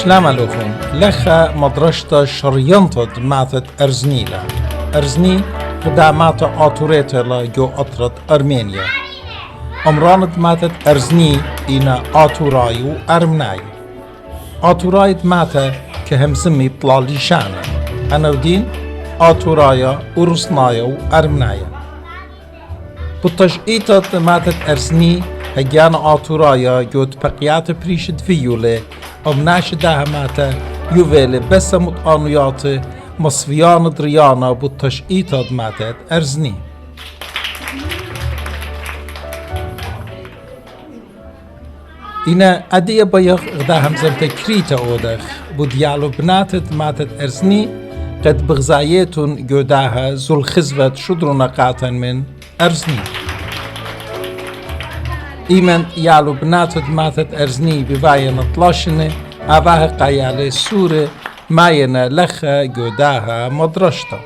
سلام عليكم. لخا مدرسة شرينطة ماتت أرزنيلا. أرزني قدامات آتوريتا جو أطرت أرمينيا. أمراند ماتت أرزني إنا آتورايو أرمناي. آتورايت ماتا كهمسمي بطلالي شانا. أنا ودين آتورايا ورسنايا وأرمنايا. بطشقيتت ماتت أرزني هجانا آتورايا جو تبقيات بريشد فيولي أمناش داها ماتا يوفيلي بس مطانيات مصفيان دريانا بطشقيتت ماتت أرزني. إنا أدية بيغ غداهم زمت كريتا أودخ بديالو بناتت ماتت أرزني قد بغزايتون جوداها زول خزفت شدرو نقاطا من أرزني. إيمن يالو بناتت ماتت أرزني بفاينة طلاشنة أباها قيالي سورة ماينة لخا جوداها مدرشتا.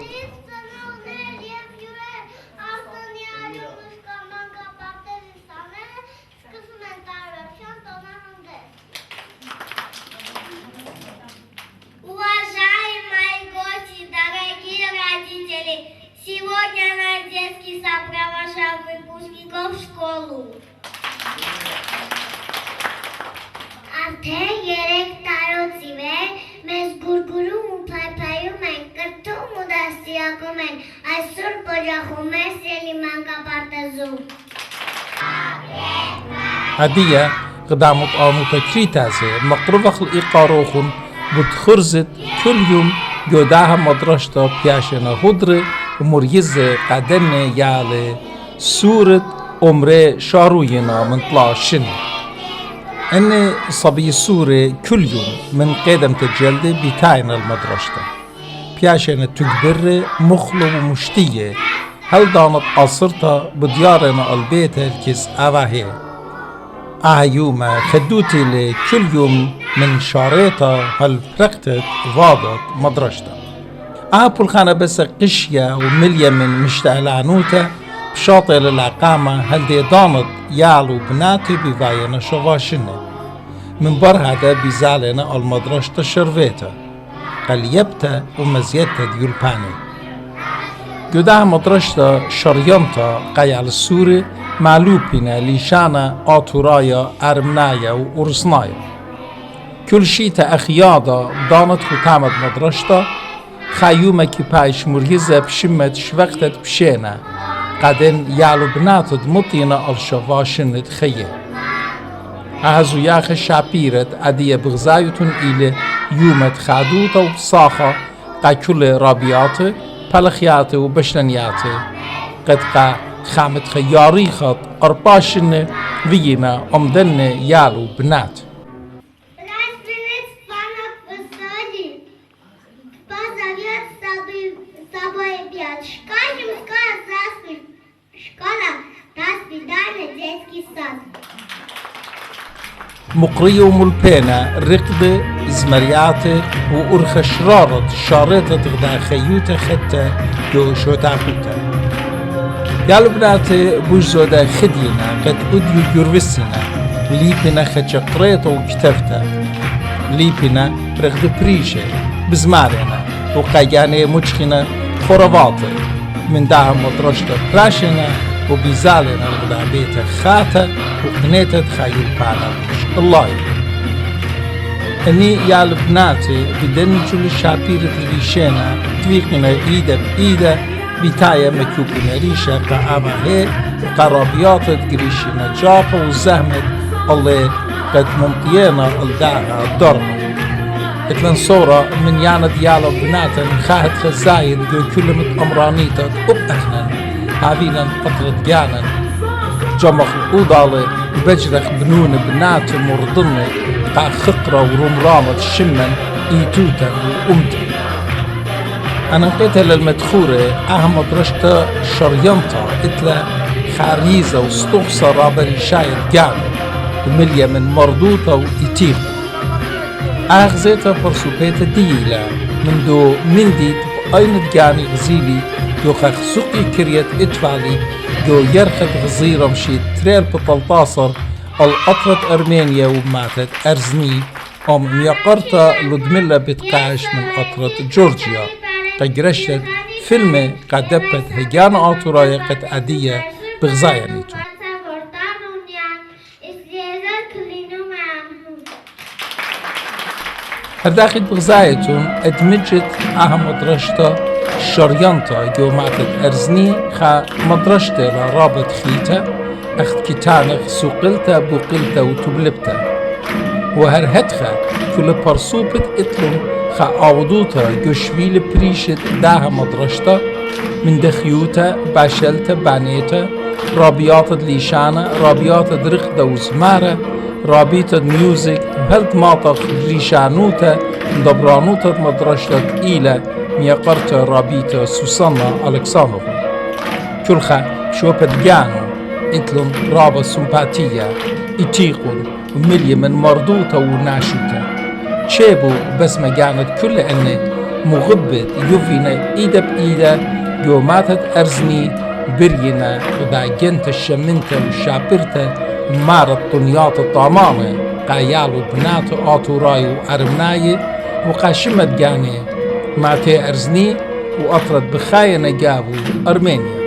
Сегодня наш детский сад провожал выпускников в школу. Արդեն 3 տարուց ի վեր մեզ գուրգուրում ու փայփայում են, կրթում ու դաստիարակում են, այսօր բոջախում է սելի մանկապարտեզում։ هدية قدامت آنوتا كريتاسي مقربخ الإقاروخن بتخرزت كل يوم جوداها مدرشتا بياشنا هدري ومريزة قدنة يالي سورة أمري شاروينا من طلا شن. أني صبي سورة كل يوم من قدم تجلدي بتاين المدرشتا بياشنا تكبر مخلو ومشتية هل دانت قصرتا بديارنا البيت الكس أواهي يوما خدوتي لي كل يوم من شاريتا هل فرقتت فاضت مدرشتا بولخانة بس قشية ومليا من مشتعلانوتا بشاطئ للعقامة هل دي دانت يالو بناتي بفاينا شواشنة من بر هذا بزالنا المدرشتا شرفيتا قال يبتا ومزيتا ديولباني جودها مدرشتا شريانتا قيال السوري معلوبنا ليشانا آتورايا أرمنايا وأرسنايا كل شيء أخيادا دانت ختامت مدرشتا خيومة كيبايش مرهزة بشمت شوقتت بشينا قدن يالو بناتت مطينا الشواشنت خيه أهزو ياخ شابيرت أدية بغزايتون إلي يومت خادوتا وبصاخة قا كل رابياتي بلخياتي وبشلنياتي قد قا خامت خياري خط أرباشن فينا أمدن يالو بنات. مقرية وملبينة رقدة زمرياتي وأرخ شرارة شارتة غدا خيوتة خدتة جو شوتاكوتا يالو بناتي بوش زودا خدينا قد أديو جورفسنا ليبنا خجقريتا وكتفتا ليبنا رقدة بريشة بزمارنا وقاياني مجخنا خراباتي من داها مدرشتا براشنا وبيزالنا غدا بيتا خاتا وقنيتا تخيل بانا الله أني يا لبناتي بدن جل شابيرة ريشنا تويقنا إيدا بإيدا بتايا مكوبنا ريشة قاما هي وقرابيات قريشنا جابا وزهمت الله قد ممطينا الداها ضرنا اتلن صورة من يانا ديالا بناتا خاهد خزايد جو كلمة أمرانيتا أبأخنا هابينا قطرة جانا جمخ الأوضالي بجرخ بنون بنات مرضنة قا خطرة ورمرامة شمن إيتوتا وأمتا أنا لقيتها للمدخورة مدرشتا شريانتا إتلا خاريزة وستوخصة رابري شايد جامع ومليا من مردوطة وإيتيم غزيتها برسوبيتا ديلا من دو مندي بأين جاني غزيلي يوخخ سقي كريت إتفالي جو يرخد غزيرة مشيت تريل بطلطاصر الأطرت أرمينيا وماتت أرزني ميقرتا لودميلا بتقاش من أطرة جورجيا قجرشت فيلم قدبت هجان آتوراي قد أدية بغزايانيتو هرداخد بغزايتون ادمجت مدرشتا شريانتا جوماتت أرزني خا مدرشتا لرابط خيتا أخت كتانخ سوقلتا بوقلتا وتبلبتا وهرهتخا كل برسوبت اتلم خا عودوتا جوشويل بريشت داها مدرشتا من دخيوتا باشلتا بانيتا رابيات ليشانا رابيات درخدا وزمارة رابيتا ميوزك هلت ماطق ريشانوتا دبرانوتا مدرشتا إيلا ميقرتا رابيتا سوسانا ألكسانوفا كلخا شوبت جانو اتلم رابا سمباتية اتيقون ومليا من مردوتا وناشوتا شيبو بس ما كانت كل أني مغبت يوفينا إيدا بإيدا يوماتت أرزني برينا وباقنت الشمنتا وشابرتا مارت طنيات الطامانة قايالو بناتو آتوراي وأرمناي وقاشمت جاني ماتي أرزني وأطرد بخاينة جابو أرمينيا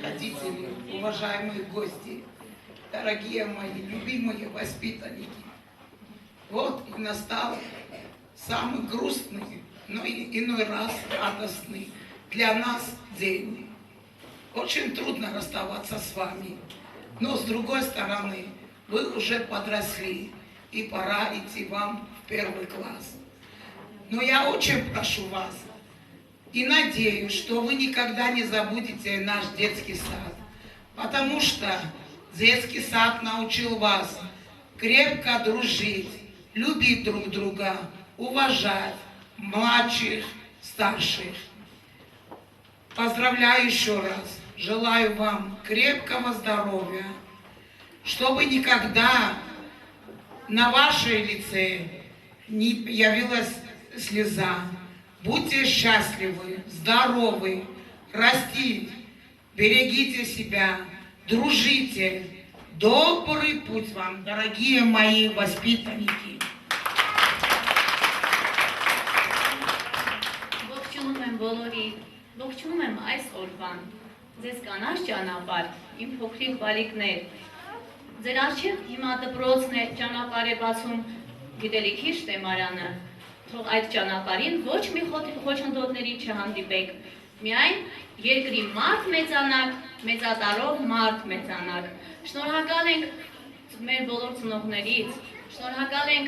родители, уважаемые гости, дорогие мои любимые воспитанники. Вот и настал самый грустный, но и иной раз радостный для нас день. Очень трудно расставаться с вами, но с другой стороны, вы уже подросли, и пора идти вам в первый класс. Но я очень прошу вас и надеюсь, что вы никогда не забудете наш детский сад, потому что детский сад научил вас крепко дружить, любить друг друга, уважать младших, старших. Поздравляю еще раз, желаю вам крепкого здоровья, чтобы никогда на вашей лице не явилась слеза. Будьте счастливы, здоровы, растите, берегите себя, дружите. Добрый путь вам, дорогие мои воспитанники. Ողջունում եմ բոլորի, ողջունում եմ այս օրվան, ձեզ կանաչ ճանապարհ, իմ փոքրիկ բալիկներ, ձեր առջև հիմա դպրոցն է ճանապարհ է բացում գիտելիքի շտեմարանը, թող այդ ճանապարհին ոչ մի խոչընդոտների չհանդիպեք, միայն երկրի մարդ մեծանաք, մեծատարով մարդ մեծանաք, շնորհակալ ենք մեր բոլոր ծնողներից, շնորհակալ ենք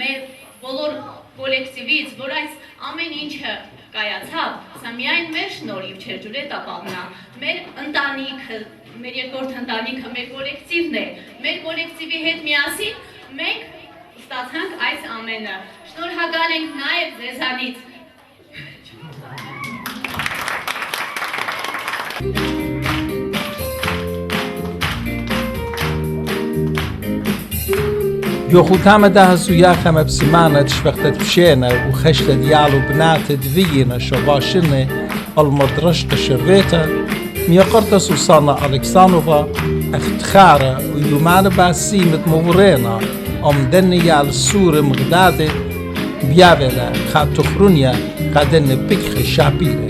մեր բոլոր կոլեկտիվից, որ այս ամեն ինչը կայացավ, սա միայն մեր շնորհիվ չէ, Ջուլիետա Պավլովնա, մեր ընտանիքը, մեր երկրորդ ընտանիքը, մեր կոլեկտիվն է, մեր կոլեկտիվի հետ միասին մենք ստացանք այս ամենը, շնորհակալ ենք նաև ձեզանից։ يوخوتام ده زوياخم بسمانة شفقتت بشينة وخشت ديالو بنات دوينة شباشنة المدرشة شريتا ميقرت سوسانا ألكسانوفا اختخارة ويومان باسيمة مورينا دني يال السورة مغدادة بيابلا خاتو خرونيا قادن بكخ شابيرة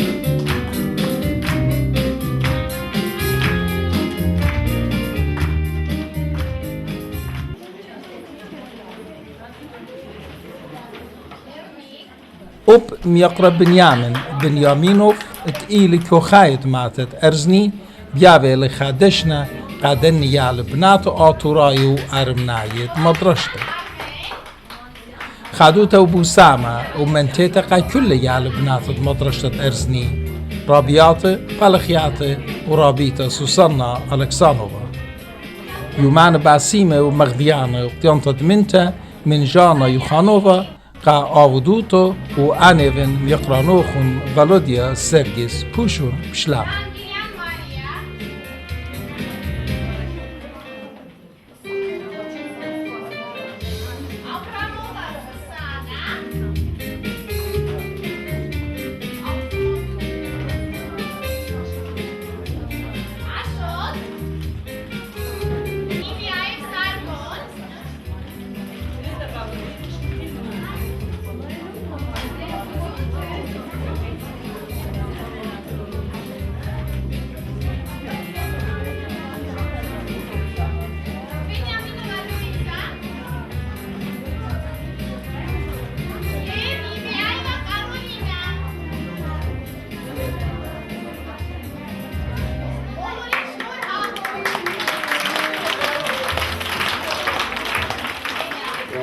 أب ميقرب بنيامينوف تقيل كوخايت ماتت أرزني بيابي لخادشنا قادن يال بنات آتورايو أرمنايت مدرشته خادوتا وبوسامة ومنتيتا قا كل يال بنات مدرشة أرزني رابيات بالخيات ورابيتا سوسانا ألكسانوفا يومان باسيمة ومغديانة وقتيانتا دمنتا من جانا يوخانوفا قا آودوتو و أنيفن يقرانوخن فالوديا سيرجيس بوشون بشلام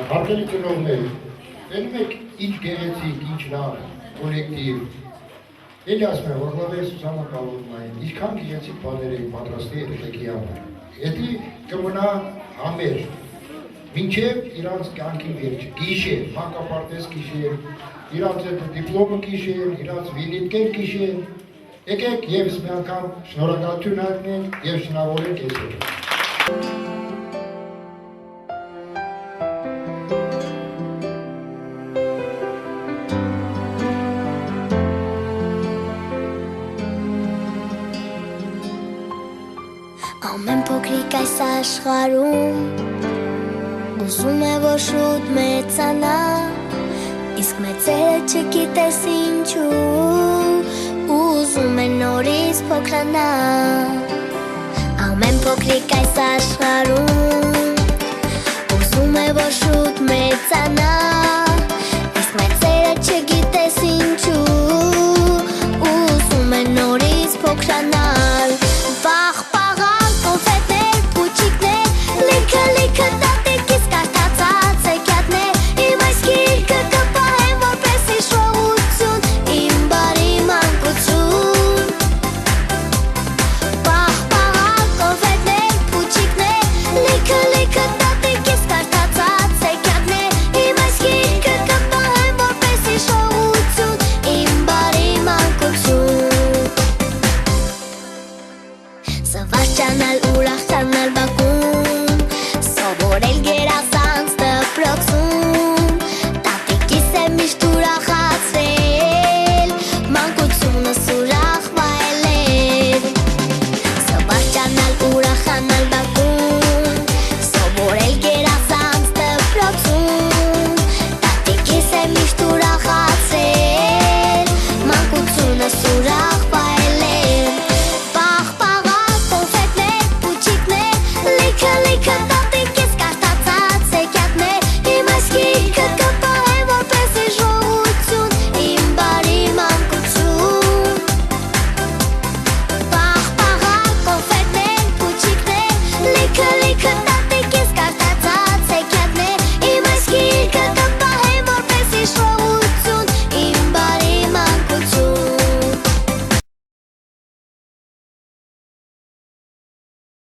Հարգելի ծնողներ, տենում եք ինչ գեղեցիկ, ինչ լավ, կոլեկտիվ։ Էլի ասում եմ, որ լավեր Սուսանա Պավլովնային, ինչքան գեղեցիկ բաներ էին պատրաստի երեխեքի համար։ Էդի կմնա համեր, մինչև իրանց կյանքի վերջ, գիշեր, մանկապարտեզ գիշեր, իրանց դիպլոմը գիշեր, իրանց վինիտկեր գիշեր։ Եկեք եւս մի անգամ շնորհակալություն հայտնենք եւ շնորհավորենք այսօր։ Ամեն փոքրիկ այս աշխարհում ուզում է որ շուտ մեծանա, իսկ մեծերը չգիտես ինչու, ուզում են նորից փոքրանալ Ամեն փոքրիկ այս աշխարհում ուզում է որ շուտ մեծանա Իսկ մեծերը չգիտես ինչու ուզում են նորից փոքրանալ Վախ պաղան կոնֆետներ, փուչիկներ Լիքը լիքը տատիկից կարդացած հեքիաթներ Իմ այս գիրքը կպահեմ որպես հիշողություն Իմ բարի մանկություն Վախ պաղան կոնֆետներ, փուչիկներ Լիքը լիքը տատիկից կարդացած հեքիաթներ Իմ այս գիրքը կպահեմ որպես հիշողություն Իմ բարի մանկություն Սավար ճանալ, ուրախ ճանալ, բակ